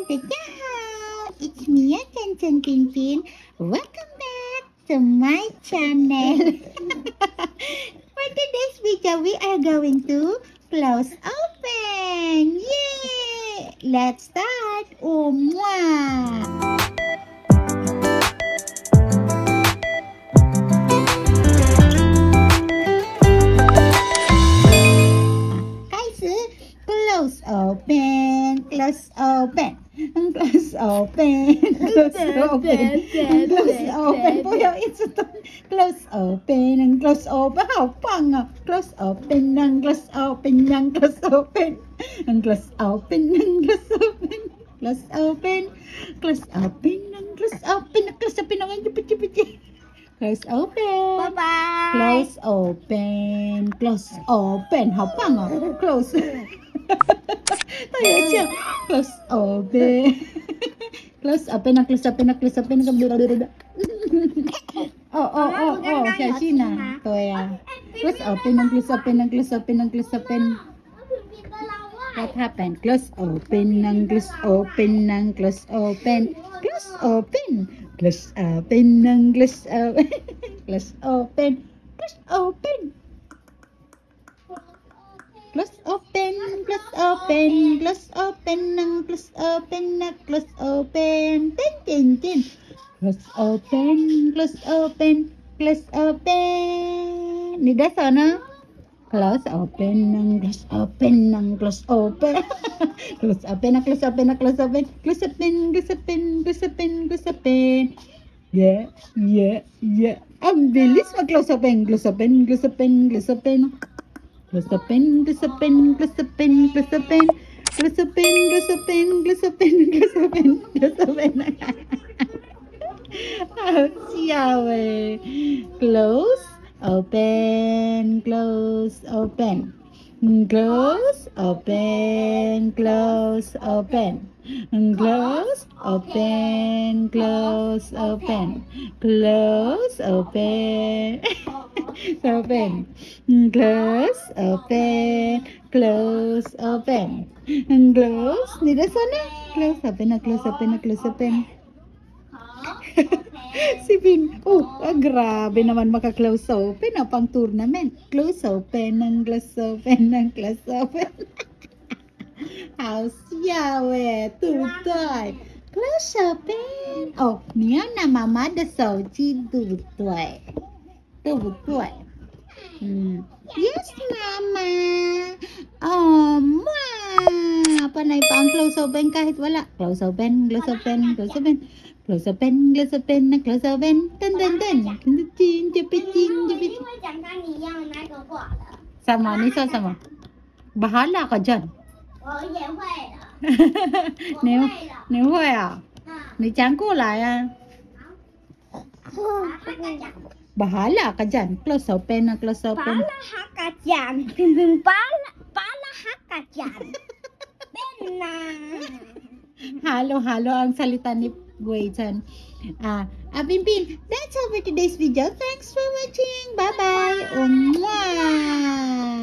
Dadah! It's Mia Chan Pinpin. Welcome back to my channel. For today's video, we are going to close open. Yay! Let's start. Mwah! 开始 close open, close open, close open, close open, close open. 不要一直动 close open, close open. 好棒啊 close open, close open, close open, close open, close open, close open, close open, close open, close open. Cepat. Close open. Bye bye. Close open. Close open. 好棒哦 Close. 它有这样 Close open. Close open. Close open. Close open. 哦，小心呐。对呀。Close open. Close open. Close open. Close open. What happened? Close open. Close open. Close open. Close open. Close open. Close open. Close open. Close open. Close open. Close open. Close open. Close open. Close open. Tin. Close open. Close open. Close open. Nida sana. Close open. Close open. Close open. Close open. Close open. Close open. Close open. Close open. Close open. Close open. Yeah. Ang bilis mag-close open. Close open. Close open. Close open. Close open. Close open. Close open. Close open. Close open. Close open. Close open. Close open. Close open. Siaw eh. Close. Open, close, open, close, open, close, open, close, open, close, open, close, open, open, close, open, close, open, close. Nida sana, close, open, close, open, close, open. Si Vin, grabe naman maka-close open pang tournament. Close open, close open, close open. 好笑耶，对不对 ？Close open，你要拿妈妈的手机，对不对？对不对？Yes, Mama. Panay pa ang close open kahit wala. Close open, close open, close open. Close open, close open, close open. Ten. Sama, ni sa sama. Bahala ka dyan. 我也会的。你会啊？你讲过来啊。Bahala ka dyan. Close open, close open. Bahala ka dyan. Bahala ka dyan. Halo ang salita ni Guitan. Pinpin, that's all for today's video. Thanks for watching. Bye-bye. Mwah!